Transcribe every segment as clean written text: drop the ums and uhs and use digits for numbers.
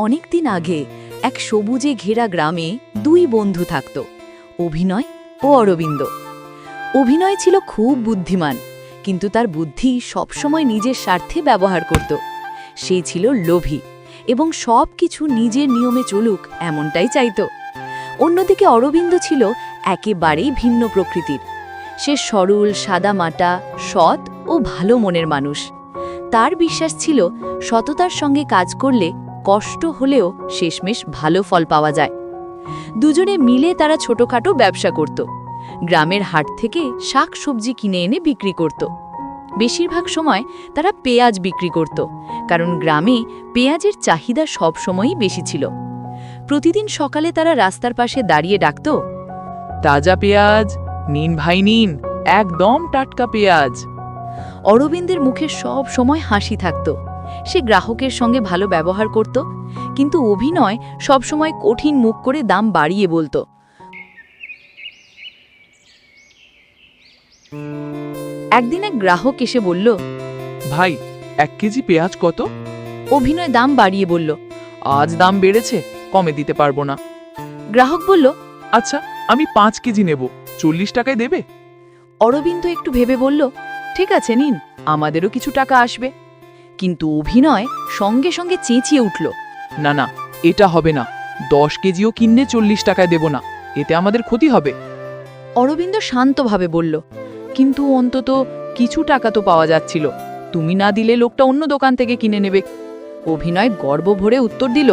অনেক দিন আগে এক সবুজে ঘেরা গ্রামে দুই বন্ধু থাকত, অভিনয় ও অরবিন্দ। অভিনয় ছিল খুব বুদ্ধিমান, কিন্তু তার বুদ্ধি সবসময় নিজের স্বার্থে ব্যবহার করত। সে ছিল লোভী এবং সব কিছু নিজের নিয়মে চলুক এমনটাই চাইত। অন্যদিকে অরবিন্দ ছিল একেবারেই ভিন্ন প্রকৃতির। সে সরল, সাদামাটা, সৎ ও ভালো মনের মানুষ। তার বিশ্বাস ছিল সততার সঙ্গে কাজ করলে কষ্ট হলেও শেষমেশ ভালো ফল পাওয়া যায়। দুজনে মিলে তারা ছোটখাটো ব্যবসা করত। গ্রামের হাট থেকে শাক সবজি কিনে এনে বিক্রি করত। বেশিরভাগ সময় তারা পেঁয়াজ বিক্রি করত, কারণ গ্রামে পেঁয়াজের চাহিদা সব সময়ই বেশি ছিল। প্রতিদিন সকালে তারা রাস্তার পাশে দাঁড়িয়ে ডাকত, তাজা পেঁয়াজ নিন ভাই নিন, একদম টাটকা পেঁয়াজ। অরবিন্দের মুখে সব সময় হাসি থাকত। সে গ্রাহকের সঙ্গে ভালো ব্যবহার করত, কিন্তু অভিনয় সবসময় কঠিন মুখ করে দাম বাড়িয়ে বলতো। একদিন এক গ্রাহক এসে বলল, ভাই 1 কেজি পেঁয়াজ কত? অভিনয় দাম বাড়িয়ে বলল, আজ দাম বেড়েছে, কমে দিতে পারবো না। গ্রাহক বলল, আচ্ছা আমি 5 কেজি নেব, 40 টাকায় দেবে? অরবিন্দ একটু ভেবে বলল, ঠিক আছে নিন, আমাদেরও কিছু টাকা আসবে। কিন্তু অভিনয় সঙ্গে সঙ্গে চেঁচিয়ে উঠল, না না, এটা হবে না, 10 কেজিও কিনলে 40 টাকায় দেব না, এতে আমাদের ক্ষতি হবে। অরবিন্দ শান্তভাবে বলল, কিন্তু অন্তত কিছু টাকা তো পাওয়া যাচ্ছিল, তুমি না দিলে লোকটা অন্য দোকান থেকে কিনে নেবে। অভিনয় গর্ব ভরে উত্তর দিল,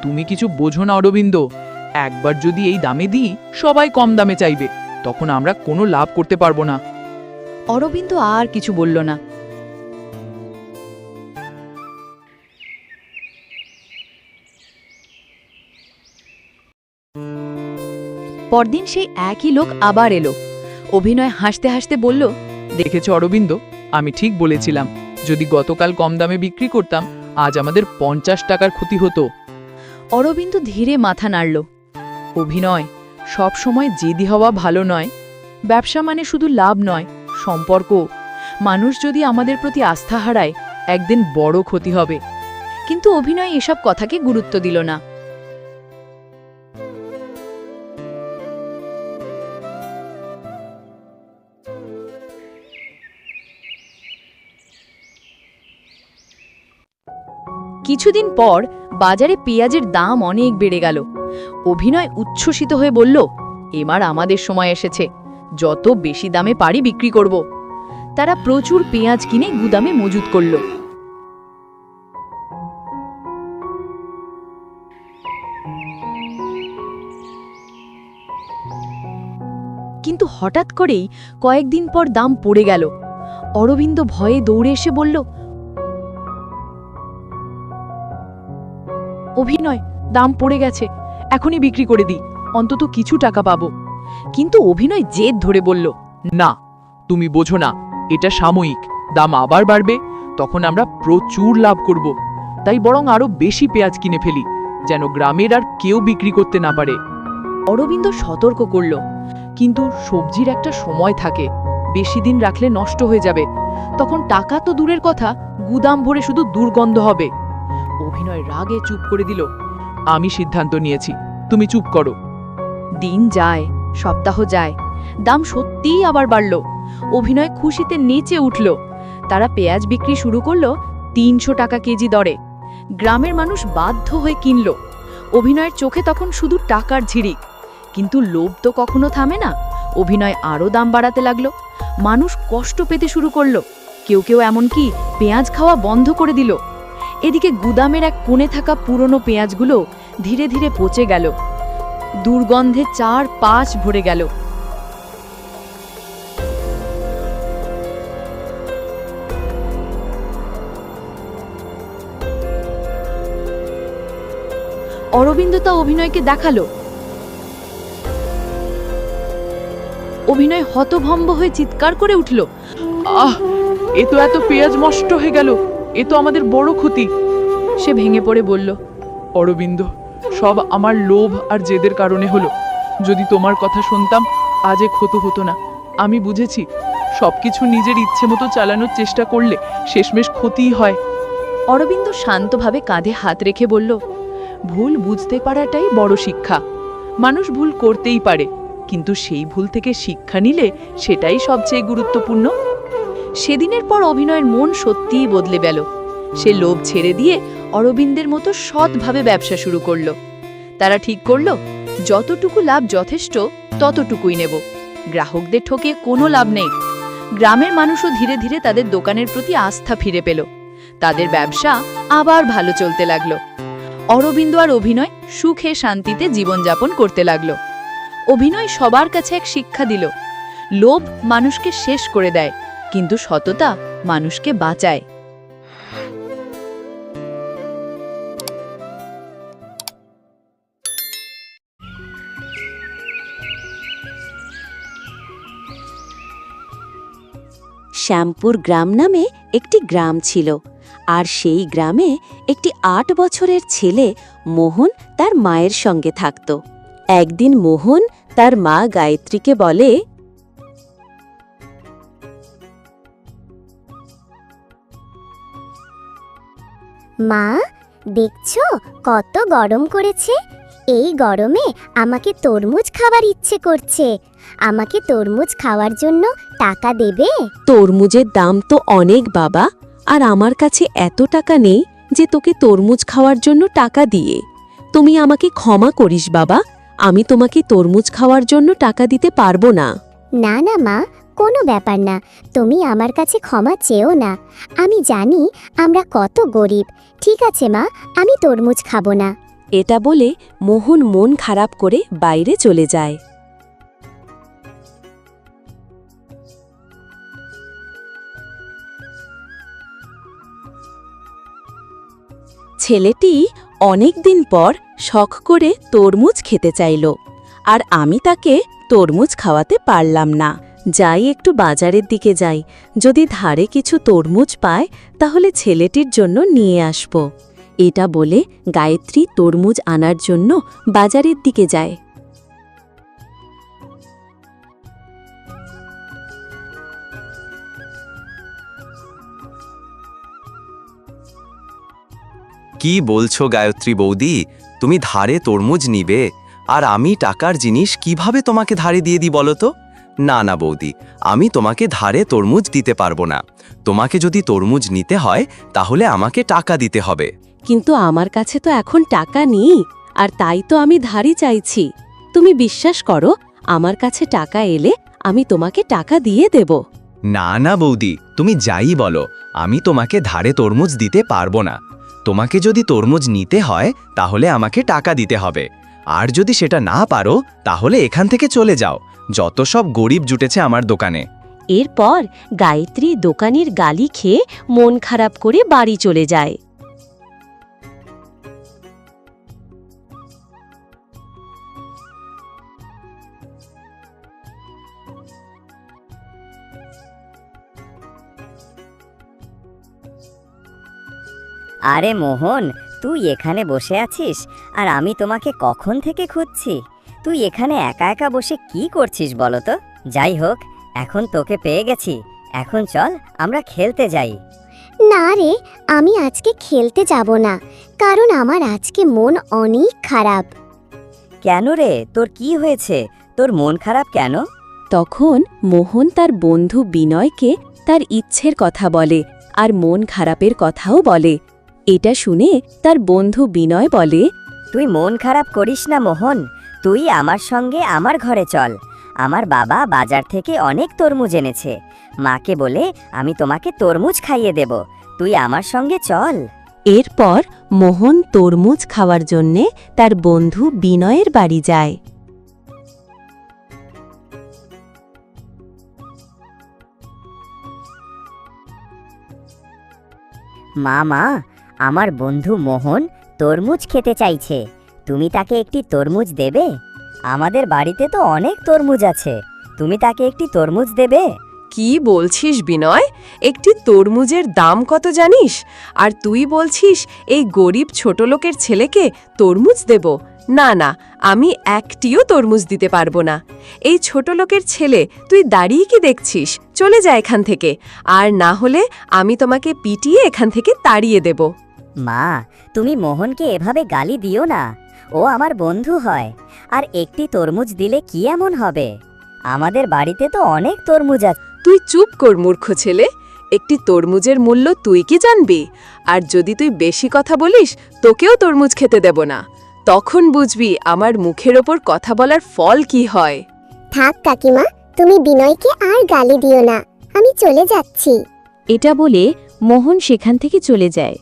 তুমি কিছু বোঝো না অরবিন্দ, একবার যদি এই দামে দিই সবাই কম দামে চাইবে, তখন আমরা কোনো লাভ করতে পারবো না। অরবিন্দ আর কিছু বলল না। পরদিন সেই একই লোক আবার এলো। অভিনয় হাসতে হাসতে বলল, দেখেছ অরবিন্দ, আমি ঠিক বলেছিলাম, যদি গতকাল কম দামে বিক্রি করতাম আজ আমাদের 50 টাকার ক্ষতি হতো। অরবিন্দ ধীরে মাথা নাড়ল। অভিনয়, সব সময় জেদি হওয়া ভালো নয়। ব্যবসা মানে শুধু লাভ নয়, সম্পর্ক। মানুষ যদি আমাদের প্রতি আস্থা হারায়, একদিন বড় ক্ষতি হবে। কিন্তু অভিনয় এসব কথাকে গুরুত্ব দিল না। কিছুদিন পর বাজারে পেঁয়াজের দাম অনেক বেড়ে গেল। অভিনয় উচ্ছ্বসিত হয়ে বলল, এবার আমাদের সময় এসেছে, যত বেশি দামে পারি বিক্রি করব। তারা প্রচুর পেঁয়াজ কিনে গুদামে মজুত করল। কিন্তু হঠাৎ করেই কয়েকদিন পর দাম পড়ে গেল। অরবিন্দ ভয়ে দৌড়ে এসে বলল, অভিনয়, দাম পড়ে গেছে, এখনই বিক্রি করে দিই, অন্তত কিছু টাকা পাবো। কিন্তু অভিনয় জেদ ধরে বলল, না, তুমি বোঝো না, এটা সাময়িক, দাম আবার বাড়বে, তখন আমরা প্রচুর লাভ করব। তাই বরং আরো বেশি পেঁয়াজ কিনে ফেলি, যেন গ্রামের আর কেউ বিক্রি করতে না পারে। অরবিন্দ সতর্ক করল, কিন্তু সবজির একটা সময় থাকে, বেশি দিন রাখলে নষ্ট হয়ে যাবে, তখন টাকা তো দূরের কথা, গুদাম ভরে শুধু দুর্গন্ধ হবে। অভিনয় রাগে চুপ করে দিল, আমি সিদ্ধান্ত নিয়েছি, তুমি চুপ করো। দিন যায়, সপ্তাহ যায়, দাম সত্যিই আবার বাড়ল। অভিনয় খুশিতে নেচে উঠল। তারা পেঁয়াজ বিক্রি শুরু করল 300 টাকা কেজি দরে। গ্রামের মানুষ বাধ্য হয়ে কিনল। অভিনয়ের চোখে তখন শুধু টাকার ঝিড়িক। কিন্তু লোভ তো কখনো থামে না। অভিনয় আরও দাম বাড়াতে লাগলো। মানুষ কষ্ট পেতে শুরু করল। কেউ কেউ এমনকি পেঁয়াজ খাওয়া বন্ধ করে দিল। এদিকে গুদামের এক কোণে থাকা পুরনো পেঁয়াজগুলো ধীরে ধীরে পচে গেল। দুর্গন্ধে 4-5 ভরে গেল। অরবিন্দ তা অভিনয়কে দেখালো। অভিনয় হতভম্ব হয়ে চিৎকার করে উঠল, আহ, এ তো এত পেঁয়াজ নষ্ট হয়ে গেল, এ তো আমাদের বড় ক্ষতি। সে ভেঙে পড়ে বলল, অরবিন্দ, সব আমার লোভ আর জেদের কারণে হলো। যদি তোমার কথা শুনতাম আজ এ ক্ষতি হতো না। আমি বুঝেছি, সবকিছু নিজের ইচ্ছে মতো চালানোর চেষ্টা করলে শেষমেশ ক্ষতিই হয়। অরবিন্দ শান্তভাবে কাঁধে হাত রেখে বলল, ভুল বুঝতে পারাটাই বড় শিক্ষা। মানুষ ভুল করতেই পারে, কিন্তু সেই ভুল থেকে শিক্ষা নিলে সেটাই সবচেয়ে গুরুত্বপূর্ণ। সেদিনের পর অভিনয়ের মন সত্যিই বদলে গেল। সে লোভ ছেড়ে দিয়ে অরবিন্দের মতো সৎভাবে ব্যবসা শুরু করল। তারা ঠিক করল, যতটুকু লাভ যথেষ্ট ততটুকুই নেব, গ্রাহকদের ঠকিয়ে কোনো লাভ নেই। গ্রামের মানুষও ধীরে ধীরে তাদের দোকানের প্রতি আস্থা ফিরে পেল। তাদের ব্যবসা আবার ভালো চলতে লাগলো। অরবিন্দ আর অভিনয় সুখে শান্তিতে জীবনযাপন করতে লাগলো। অভিনয় সবার কাছে এক শিক্ষা দিল, লোভ মানুষকে শেষ করে দেয়, কিন্তু সততা মানুষকে বাঁচায়। শ্যামপুর গ্রাম নামে একটি গ্রাম ছিল, আর সেই গ্রামে একটি ৮ বছরের ছেলে মোহন তার মায়ের সঙ্গে থাকত। একদিন মোহন তার মা গায়ত্রীকে বলে, মা, দেখছো কত গরম করেছে? এই গরমে আমাকে তরমুজ খাবার ইচ্ছে করছে। আমাকে তরমুজ খাওয়ার জন্য টাকা দেবে? তরমুজের দাম তো অনেক বাবা, আর আমার কাছে এত টাকা নেই যে তোকে তরমুজ খাওয়ার জন্য টাকা দিয়ে। তুমি আমাকে ক্ষমা করিস বাবা, আমি তোমাকে তরমুজ খাওয়ার জন্য টাকা দিতে পারবো না। না না মা, কোনো ব্যাপার না, তুমি আমার কাছে ক্ষমা চেও না। আমি জানি আমরা কত গরিব। ঠিক আছে মা, আমি তরমুজ খাবো না। এটা বলে মোহন মন খারাপ করে বাইরে চলে যায়। ছেলেটি অনেক দিন পর শখ করে তরমুজ খেতে চাইল, আর আমি তাকে তরমুজ খাওয়াতে পারলাম না। যাই একটু বাজারের দিকে যাই, যদি ধারে কিছু তরমুজ পায় তাহলে ছেলেটির জন্য নিয়ে আসব। এটা বলে গায়ত্রী তরমুজ আনার জন্য বাজারের দিকে যায়। কি বলছো গায়ত্রী বৌদি, তুমি ধারে তরমুজ নিবে আর আমি টাকার জিনিস কিভাবে তোমাকে ধারে দিয়ে দিই বলো তো? না না বৌদি, আমি তোমাকে ধারে তরমুজ দিতে পারবো না। তোমাকে যদি তরমুজ নিতে হয় তাহলে আমাকে টাকা দিতে হবে। কিন্তু আমার কাছে তো এখন টাকা নেই, আর তাই তো আমি ধারই চাইছি। তুমি বিশ্বাস করো, আমার কাছে টাকা এলে আমি তোমাকে টাকা দিয়ে দেব। না না বৌদি, তুমি যাই বলো, আমি তোমাকে ধারে তরমুজ দিতে পারবো না। তোমাকে যদি তরমুজ নিতে হয় তাহলে আমাকে টাকা দিতে হবে, আর যদি সেটা না পারো তাহলে এখান থেকে চলে যাও। যত সব গরিব জুটেছে আমার দোকানে। এরপর গায়ত্রী দোকানির গালি খেয়ে মন খারাপ করে বাড়ি চলে যায়। আরে মোহন, তুই এখানে বসে আছিস আর আমি তোমাকে কখন থেকে খুঁজছি। তুই এখানে একা একা বসে কি করছিস বলো তো? যাই হোক, এখন তোকে পেয়ে গেছি, এখন চল আমরা খেলতে যাই। না রে, আমি আজকে খেলতে যাব না, কারণ আমার আজকে মন অনেক খারাপ। কেন রে, তোর কি হয়েছে? তোর মন খারাপ কেন? তখন মোহন তার বন্ধু বিনয়কে তার ইচ্ছের কথা বলে, আর মন খারাপের কথাও বলে। এটা শুনে তার বন্ধু বিনয় বলে, তুই মন খারাপ করিস না মোহন, তুই আমার সঙ্গে আমার ঘরে চল। আমার বাবা বাজার থেকে অনেক তরমুজ এনেছে, মাকে বলে আমি তোমাকে তরমুজ খাইয়ে দেব। তুই আমার সঙ্গে চল। এরপর মোহন তরমুজ খাওয়ার জন্যে তার বন্ধু বিনয়ের বাড়ি যায়। মা, আমার বন্ধু মোহন তরমুজ খেতে চাইছে, তুমি তাকে একটি তরমুজ দেবে? আমাদের বাড়িতে তো অনেক তরমুজ আছে, তুমি তাকে একটি তরমুজ দেবে? কি বলছিস বিনয়? একটি তরমুজের দাম কত জানিস? আর তুই বলছিস এই গরিব ছোট লোকের ছেলেকে তরমুজ দেব? না না, আমি একটিও তরমুজ দিতে পারবো না। এই ছোট লোকের ছেলে, তুই দাঁড়িয়ে কি দেখছিস? চলে যা এখান থেকে, আর না হলে আমি তোমাকে পিটিয়ে এখান থেকে তাড়িয়ে দেব। মা, তুমি মোহনকে এভাবে গালি দিও না। ও আমার বন্ধু হয়, আর একটি তরমুজ দিলে কি এমন হবে? আমাদের বাড়িতে তো অনেক তরমুজ আছে। তুই চুপ কর মূর্খ ছেলে। একটি তরমুজের মূল্য তুই কি জানবি? আর যদি তুই বেশি কথা বলিস, তোকেও তরমুজ খেতে দেব না। তখন বুঝবি আমার মুখের ওপর কথা বলার ফল কি হয়। থাক কাকিমা, তুমি বিনয়কে আর গালি দিও না, আমি চলে যাচ্ছি। এটা বলে মোহন সেখান থেকে চলে যায়।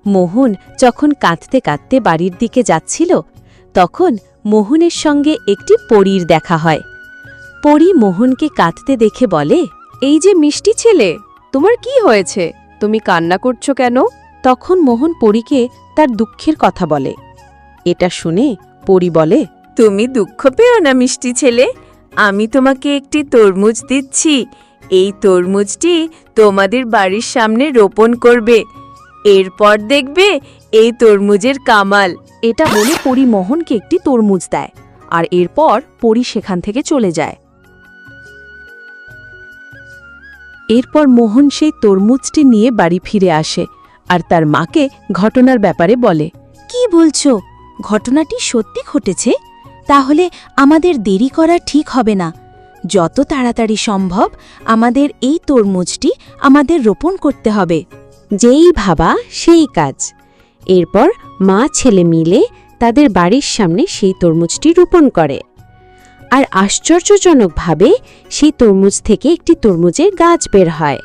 মোহন যখন কাঁদতে কাঁদতে বাড়ির দিকে যাচ্ছিল, তখন মোহনের সঙ্গে একটি পরীর দেখা হয়। পরী মোহনকে কাঁদতে দেখে বলে, এই যে মিষ্টি ছেলে, তোমার কি হয়েছে? তুমি কান্না করছো কেন? তখন মোহন পরীকে তার দুঃখের কথা বলে। এটা শুনে পরী বলে, তুমি দুঃখ পেও না মিষ্টি ছেলে, আমি তোমাকে একটি তরমুজ দিচ্ছি। এই তরমুজটি তোমাদের বাড়ির সামনে রোপণ করবে। এরপর দেখবে এই তরমুজের কামাল। এটা বলে পরী মোহনকে একটি তরমুজ দেয়, আর এরপর পরী সেখান থেকে চলে যায়। এরপর মোহন সেই তরমুজটি নিয়ে বাড়ি ফিরে আসে আর তার মাকে ঘটনার ব্যাপারে বলে। কি বলছো? ঘটনাটি সত্যি ঘটেছে? তাহলে আমাদের দেরি করা ঠিক হবে না। যত তাড়াতাড়ি সম্ভব আমাদের এই তরমুজটি আমাদের রোপণ করতে হবে। যেই ভাবা সেই কাজ। এরপর মা ছেলে মিলে তাদের বাড়ির সামনে সেই তরমুজটি রোপণ করে। আর আশ্চর্যজনকভাবে সেই তরমুজ থেকে একটি তরমুজের গাছ বের হয়।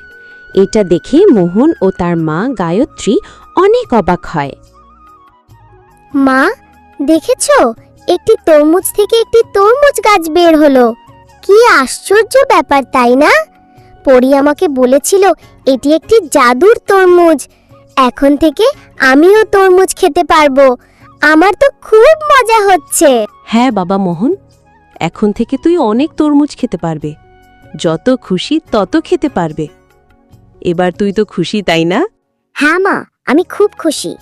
এটা দেখে মোহন ও তার মা গায়ত্রী অনেক অবাক হয়। মা, দেখেছো? একটি তরমুজ থেকে একটি তরমুজ গাছ বের হলো। কি আশ্চর্য ব্যাপার, তাই না? পরী আমাকে বলেছিল এটি একটি জাদুর তরমুজ। এখন থেকে আমিও তরমুজ খেতে পারবো। আমার তো খুব মজা হচ্ছে। হ্যাঁ বাবা মোহন, এখন থেকে তুই অনেক তরমুজ খেতে পারবে। যত খুশি তত খেতে পারবে। এবার তুই তো খুশি, তাই না? হ্যাঁ মা, আমি খুব খুশি।